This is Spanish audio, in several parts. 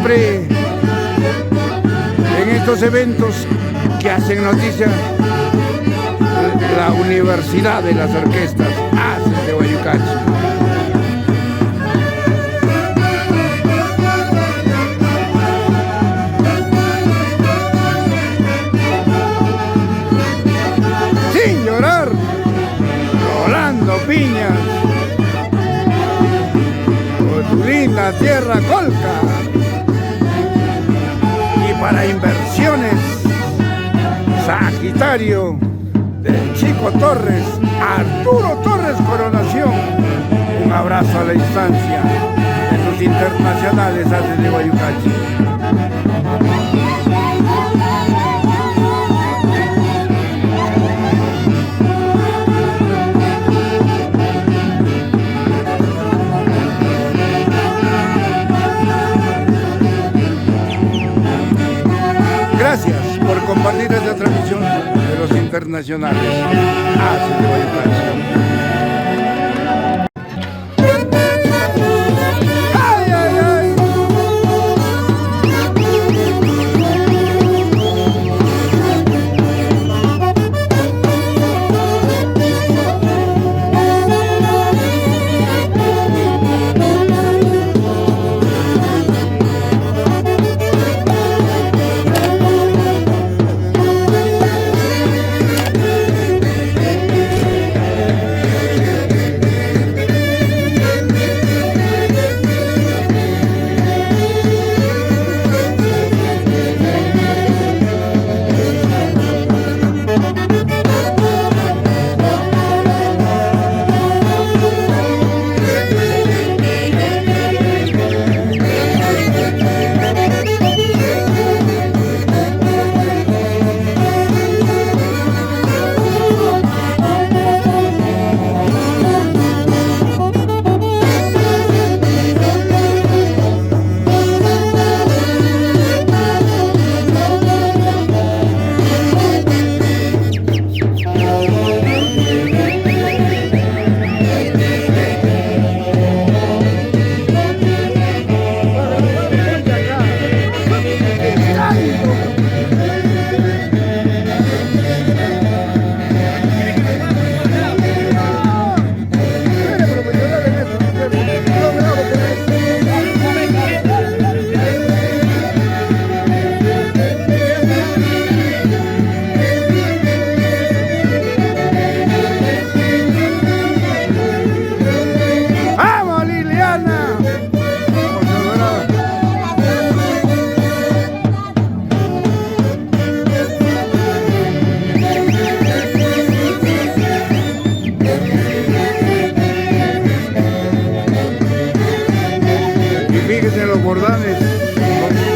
siempre en estos eventos que hacen noticia, la Universidad de las Orquestas hace de Guayucachi. Sin llorar, Rolando Piñas, por tu linda tierra Colca. Y para inversiones, Sagitario, del Chico Torres, Arturo Torres Coronación. Un abrazo a la instancia de sus internacionales hace de Guayucachi. Gracias por compartir esta transmisión de los internacionales. Hace de Guayucachi.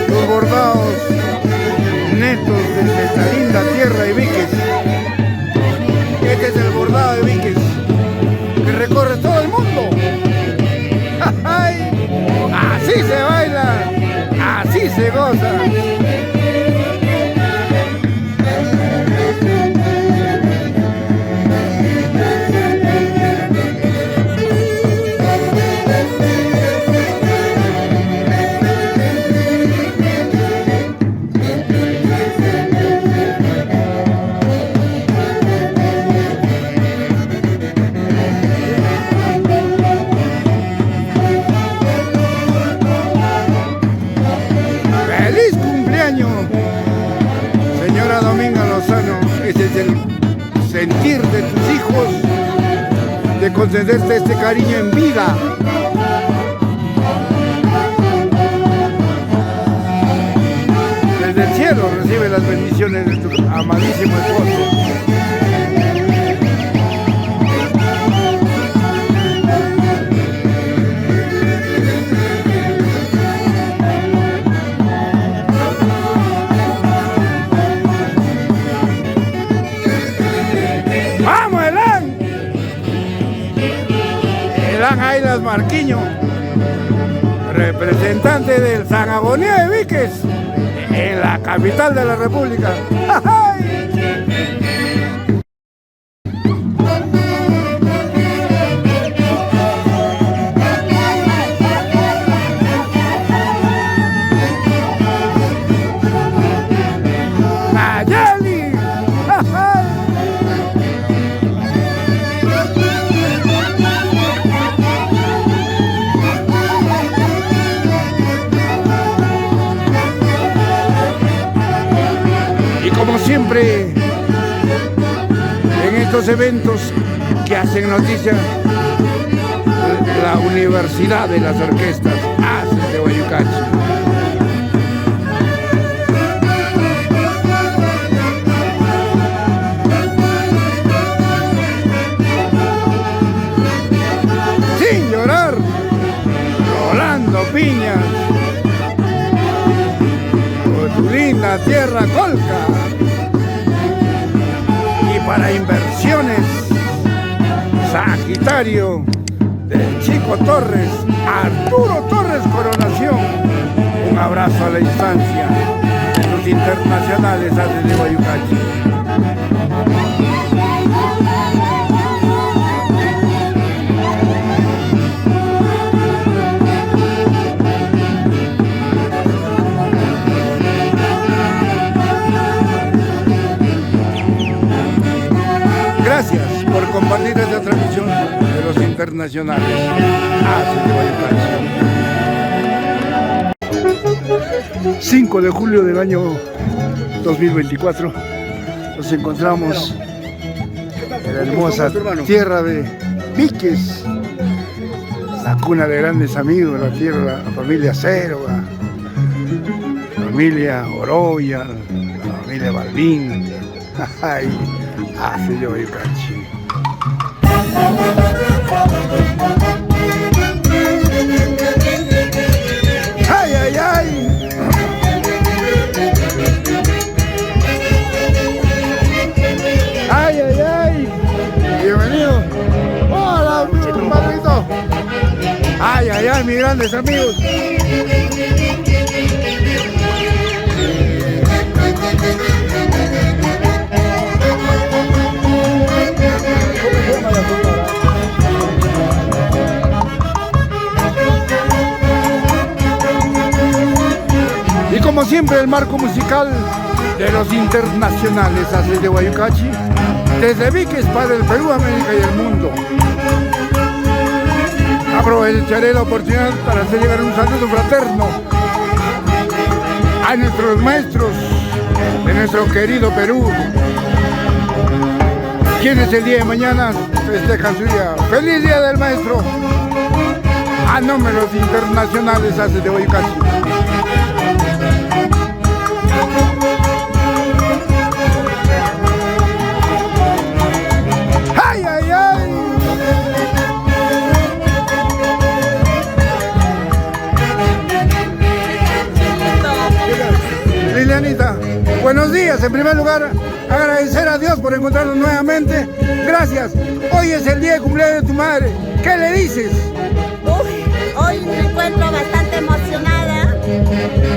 Los bordados netos desde esta linda tierra de Iquiques. Este es el bordado de Iquiques que recorre todo el mundo. Así se baila, así se goza. Señora Dominga Lozano, ese es el sentir de tus hijos, de concederte este cariño en vida. Desde el cielo recibe las bendiciones de tu amadísimo esposo. Ailas Marquiño, representante del San Agonía de Iquiques, en la capital de la República. como siempre, en estos eventos que hacen noticia, la Universidad de las Orquestas ACES de Guayucachi. Sin llorar, Rolando Piñas, por tu linda tierra Colca. Y para inversiones, Sagitario, del Chico Torres, Arturo Torres Coronación. Un abrazo a la instancia de los internacionales ACES de Guayucachi. Gracias por compartir esta transmisión de los internacionales ACES de Guayucachi. 5 de julio del año 2024 nos encontramos en la hermosa tierra de Viques, la cuna de grandes amigos, la tierra, la familia Cerva, la familia Oroya, la familia Balbín. ACES de Guayucachi. ¡Ay, ay, ay! ¡Ay, ay, ay! Bienvenido. Hola, Pablito. ¡Ay, ay, ay, mis grandes amigos! Y como siempre, el marco musical de los internacionales ACES de Guayucachi, desde Viques para el Perú, América y el mundo. Aprovecharé la oportunidad para hacer llegar un saludo fraterno a nuestros maestros de nuestro querido Perú, quienes el día de mañana festejan su día. ¡Feliz Día del Maestro! A nombre de los internacionales ACES de Guayucachi. ¡Ay, ay, ay! Lilianita, buenos días. En primer lugar, agradecer a Dios por encontrarnos nuevamente. Gracias. Hoy es el día de cumpleaños de tu madre. ¿Qué le dices? Hoy me encuentro bastante emocionada.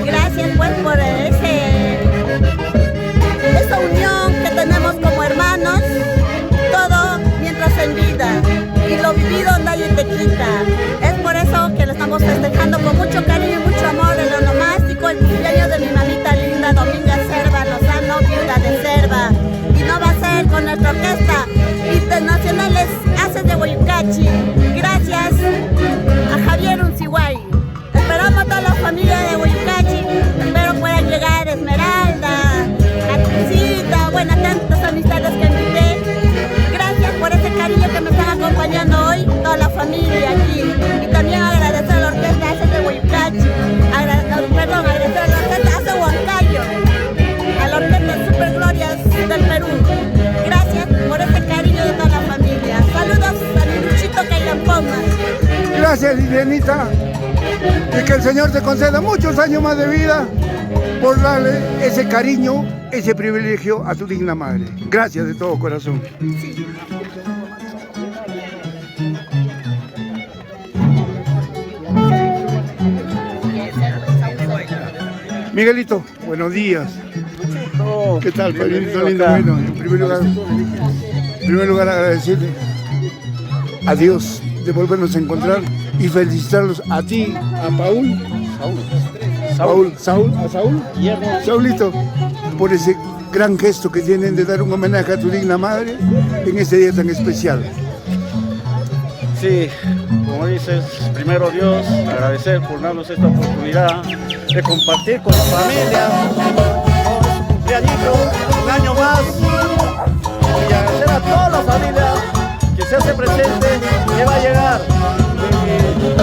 Gracias pues por esa unión que tenemos como hermanos. Todo mientras en vida. Y lo vivido nadie te quita. Es por eso que lo estamos festejando con mucho cariño y mucho amor el onomástico, el cumpleaños de mi mamita linda, Dominga Cerva Lozano, viuda de Cerva. Y no va a ser con nuestra orquesta internacionales ACES de Guayucachi. Gracias a Javier Unciguay. Esperamos a toda la familia de Guayucachi. Espero puedan llegar Esmeralda, Catricita, bueno, tantas amistades que invité. Gracias por ese cariño que me están acompañando hoy, toda la familia aquí. Y también agradecer a la orquesta ACES de Guayucachi. Agradecer a la orquesta ACES Huancayo, a la orquesta Super Glorias del Perú. Gracias por ese cariño de toda la familia. Saludos a mi Luchito Cailampoma. Gracias, Lilianita. Y que el Señor te conceda muchos años más de vida por darle ese cariño, ese privilegio a tu digna madre. Gracias de todo corazón. Sí. Miguelito, buenos días. ¿Qué tal, Padrito lindo? Bueno, en primer lugar agradecerle a Dios de volvernos a encontrar y felicitarlos a ti, a Saulito, por ese gran gesto que tienen de dar un homenaje a tu digna madre en este día tan especial. Sí, como dices, primero Dios, agradecer por darnos esta oportunidad de compartir con la familia, con su cumpleañito. se hace presente que va a llegar.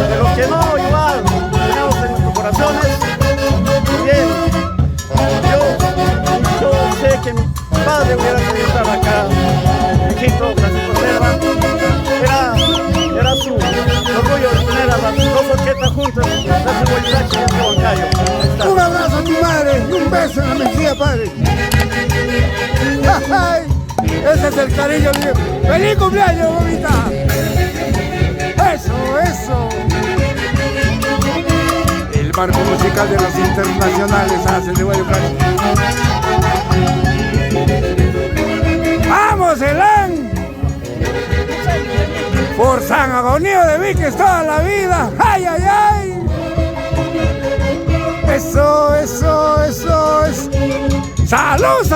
De los que no, igual, tenemos en nuestros corazones. Bien, yo sé que mi padre hubiera querido estar acá, viejito Francisco Serva. Era su orgullo de tener a las dos orquestas juntas, la Huayrachi y el Huancayo. Un abrazo a tu madre y un beso en la mejilla, padre. Ese es el cariño mío. ¡Feliz cumpleaños, mamita! ¡Eso! El marco musical de los internacionales hace de Guayucay. ¡Vamos, Elán! Por San Agonio de Víquez toda la vida. ¡Ay, ay, ay! Eso. ¡Salud!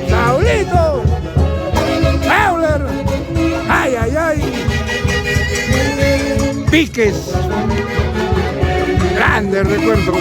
¡Saulito! ¡Euler! ¡Ay, ay, ay! Víquez. Grandes recuerdos.